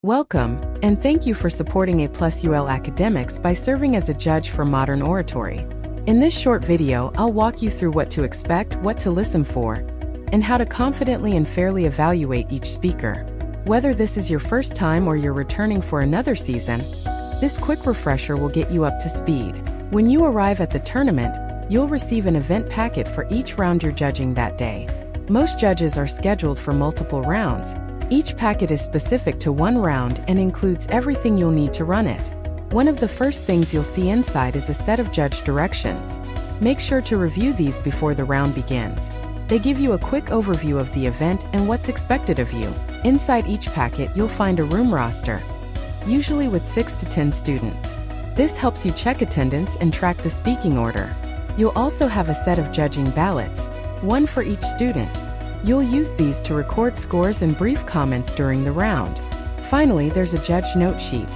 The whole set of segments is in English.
Welcome, and thank you for supporting A+ UIL Academics by serving as a judge for Modern Oratory. In this short video, I'll walk you through what to expect, what to listen for, and how to confidently and fairly evaluate each speaker. Whether this is your first time or you're returning for another season, this quick refresher will get you up to speed. When you arrive at the tournament, you'll receive an event packet for each round you're judging that day. Most judges are scheduled for multiple rounds. Each packet is specific to one round and includes everything you'll need to run it. One of the first things you'll see inside is a set of judge directions. Make sure to review these before the round begins. They give you a quick overview of the event and what's expected of you. Inside each packet, you'll find a room roster, usually with 6 to 10 students. This helps you check attendance and track the speaking order. You'll also have a set of judging ballots, one for each student. You'll use these to record scores and brief comments during the round. Finally, there's a judge note sheet.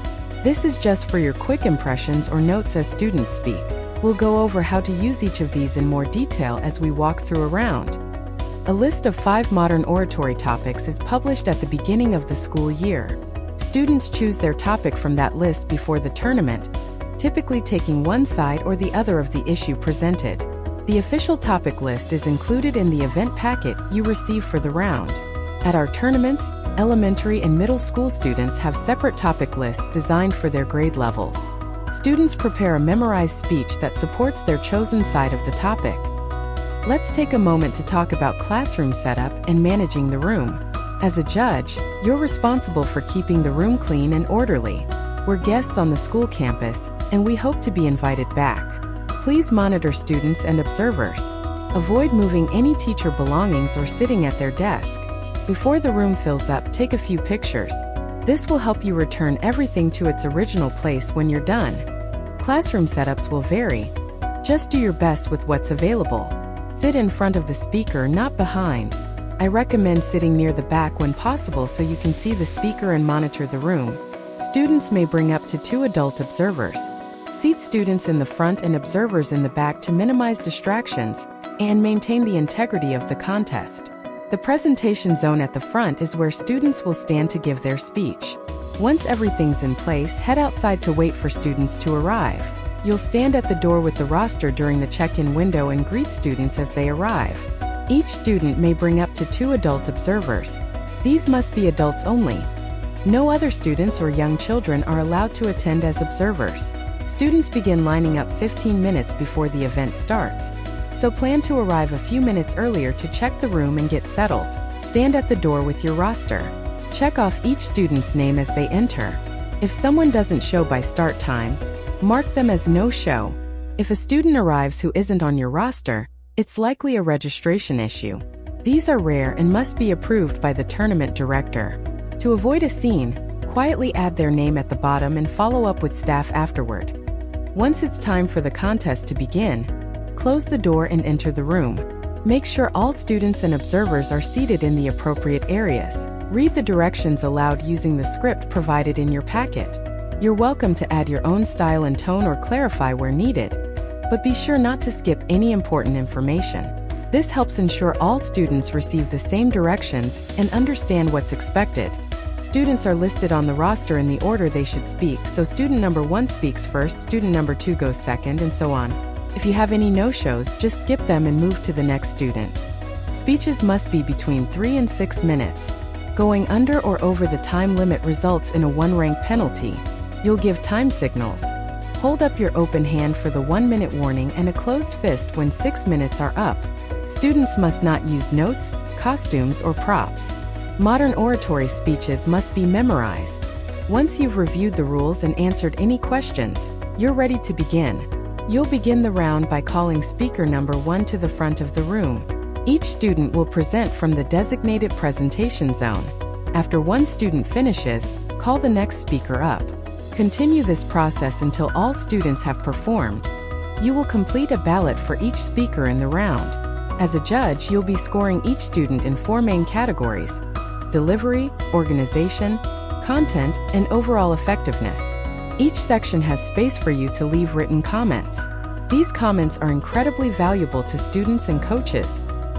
This is just for your quick impressions or notes as students speak. We'll go over how to use each of these in more detail as we walk through a round. A list of 5 modern oratory topics is published at the beginning of the school year. Students choose their topic from that list before the tournament, typically taking one side or the other of the issue presented. The official topic list is included in the event packet you receive for the round. At our tournaments, elementary and middle school students have separate topic lists designed for their grade levels. Students prepare a memorized speech that supports their chosen side of the topic. Let's take a moment to talk about classroom setup and managing the room. As a judge, you're responsible for keeping the room clean and orderly. We're guests on the school campus, and we hope to be invited back. Please monitor students and observers. Avoid moving any teacher belongings or sitting at their desk. Before the room fills up, take a few pictures. This will help you return everything to its original place when you're done. Classroom setups will vary. Just do your best with what's available. Sit in front of the speaker, not behind. I recommend sitting near the back when possible so you can see the speaker and monitor the room. Students may bring up to 2 adult observers. Seat students in the front and observers in the back to minimize distractions and maintain the integrity of the contest. The presentation zone at the front is where students will stand to give their speech. Once everything's in place, head outside to wait for students to arrive. You'll stand at the door with the roster during the check-in window and greet students as they arrive. Each student may bring up to 2 adult observers. These must be adults only. No other students or young children are allowed to attend as observers. Students begin lining up 15 minutes before the event starts, so plan to arrive a few minutes earlier to check the room and get settled. Stand at the door with your roster. Check off each student's name as they enter. If someone doesn't show by start time, mark them as no-show. If a student arrives who isn't on your roster, it's likely a registration issue. These are rare and must be approved by the tournament director. To avoid a scene, quietly add their name at the bottom and follow up with staff afterward. Once it's time for the contest to begin, close the door and enter the room. Make sure all students and observers are seated in the appropriate areas. Read the directions aloud using the script provided in your packet. You're welcome to add your own style and tone or clarify where needed, but be sure not to skip any important information. This helps ensure all students receive the same directions and understand what's expected. Students are listed on the roster in the order they should speak, so student number 1 speaks first, student number 2 goes second, and so on. If you have any no-shows, just skip them and move to the next student. Speeches must be between 3 and 6 minutes. Going under or over the time limit results in a 1-rank penalty. You'll give time signals. Hold up your open hand for the 1-minute warning and a closed fist when 6 minutes are up. Students must not use notes, costumes, or props. Modern oratory speeches must be memorized. Once you've reviewed the rules and answered any questions, you're ready to begin. You'll begin the round by calling speaker number 1 to the front of the room. Each student will present from the designated presentation zone. After one student finishes, call the next speaker up. Continue this process until all students have performed. You will complete a ballot for each speaker in the round. As a judge, you'll be scoring each student in 4 main categories: delivery, organization, content, and overall effectiveness. Each section has space for you to leave written comments. These comments are incredibly valuable to students and coaches,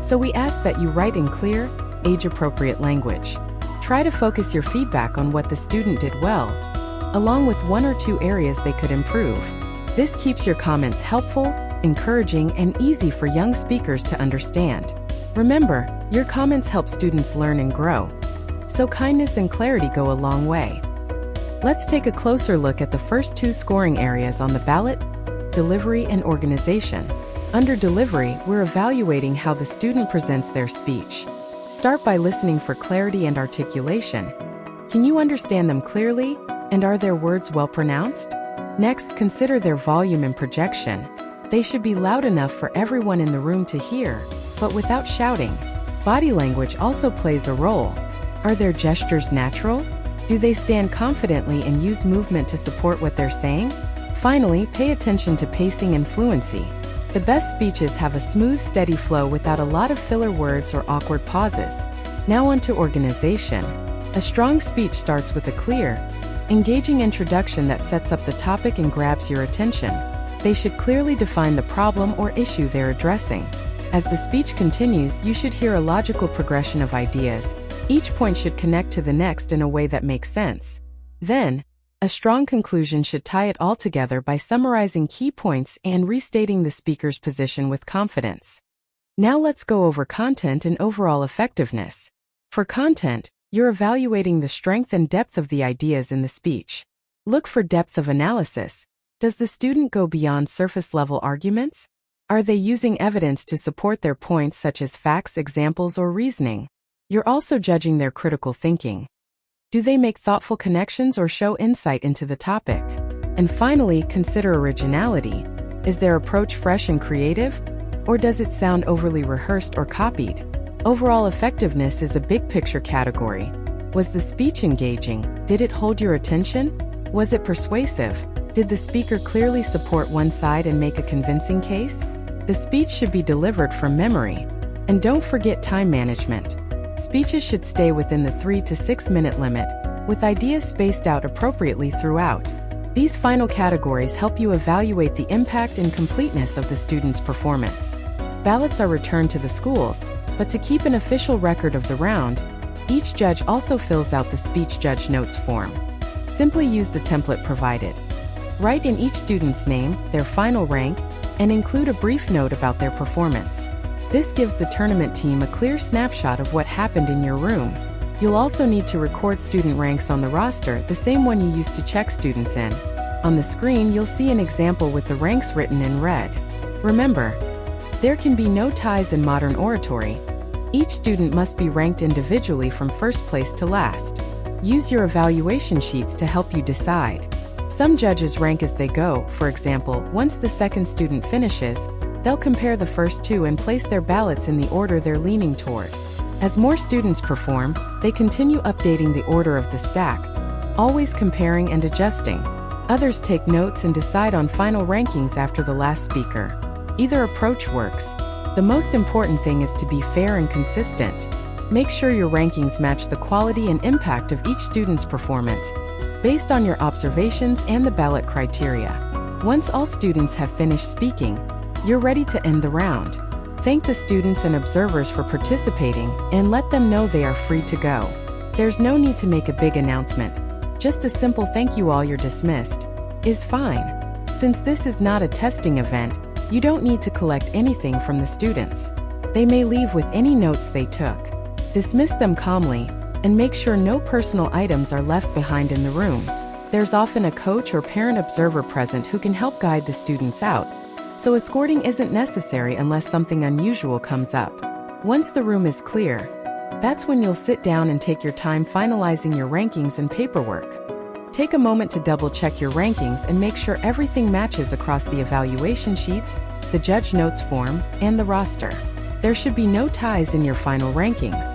so we ask that you write in clear, age-appropriate language. Try to focus your feedback on what the student did well, along with 1 or 2 areas they could improve. This keeps your comments helpful, encouraging, and easy for young speakers to understand. Remember, your comments help students learn and grow, so kindness and clarity go a long way. Let's take a closer look at the first 2 scoring areas on the ballot: delivery and organization. Under delivery, we're evaluating how the student presents their speech. Start by listening for clarity and articulation. Can you understand them clearly, and are their words well pronounced? Next, consider their volume and projection. They should be loud enough for everyone in the room to hear, but without shouting. Body language also plays a role. Are their gestures natural? Do they stand confidently and use movement to support what they're saying? Finally, pay attention to pacing and fluency. The best speeches have a smooth, steady flow without a lot of filler words or awkward pauses. Now on to organization. A strong speech starts with a clear, engaging introduction that sets up the topic and grabs your attention. They should clearly define the problem or issue they're addressing. As the speech continues, you should hear a logical progression of ideas. Each point should connect to the next in a way that makes sense. Then, a strong conclusion should tie it all together by summarizing key points and restating the speaker's position with confidence. Now let's go over content and overall effectiveness. For content, you're evaluating the strength and depth of the ideas in the speech. Look for depth of analysis. Does the student go beyond surface-level arguments? Are they using evidence to support their points, such as facts, examples, or reasoning? You're also judging their critical thinking. Do they make thoughtful connections or show insight into the topic? And finally, consider originality. Is their approach fresh and creative? Or does it sound overly rehearsed or copied? Overall effectiveness is a big-picture category. Was the speech engaging? Did it hold your attention? Was it persuasive? Did the speaker clearly support one side and make a convincing case? The speech should be delivered from memory. And don't forget time management. Speeches should stay within the 3 to 6 minute limit, with ideas spaced out appropriately throughout. These final categories help you evaluate the impact and completeness of the student's performance. Ballots are returned to the schools, but to keep an official record of the round, each judge also fills out the speech judge notes form. Simply use the template provided. Write in each student's name, their final rank, and include a brief note about their performance. This gives the tournament team a clear snapshot of what happened in your room. You'll also need to record student ranks on the roster, the same one you used to check students in. On the screen, you'll see an example with the ranks written in red. Remember, there can be no ties in Modern Oratory. Each student must be ranked individually from first place to last. Use your evaluation sheets to help you decide. Some judges rank as they go. For example, once the second student finishes, they'll compare the first 2 and place their ballots in the order they're leaning toward. As more students perform, they continue updating the order of the stack, always comparing and adjusting. Others take notes and decide on final rankings after the last speaker. Either approach works. The most important thing is to be fair and consistent. Make sure your rankings match the quality and impact of each student's performance, based on your observations and the ballot criteria. Once all students have finished speaking, you're ready to end the round. Thank the students and observers for participating and let them know they are free to go. There's no need to make a big announcement. Just a simple "thank you all, you're dismissed" is fine. Since this is not a testing event, you don't need to collect anything from the students. They may leave with any notes they took. Dismiss them calmly and make sure no personal items are left behind in the room. There's often a coach or parent observer present who can help guide the students out, so escorting isn't necessary unless something unusual comes up. Once the room is clear, that's when you'll sit down and take your time finalizing your rankings and paperwork. Take a moment to double-check your rankings and make sure everything matches across the evaluation sheets, the judge notes form, and the roster. There should be no ties in your final rankings.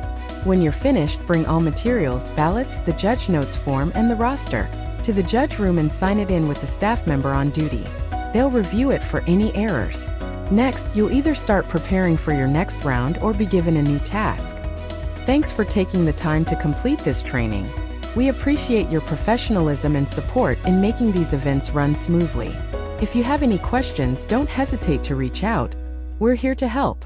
When you're finished, bring all materials, ballots, the judge notes form, and the roster to the judge room and sign it in with the staff member on duty. They'll review it for any errors. Next, you'll either start preparing for your next round or be given a new task. Thanks for taking the time to complete this training. We appreciate your professionalism and support in making these events run smoothly. If you have any questions, don't hesitate to reach out. We're here to help.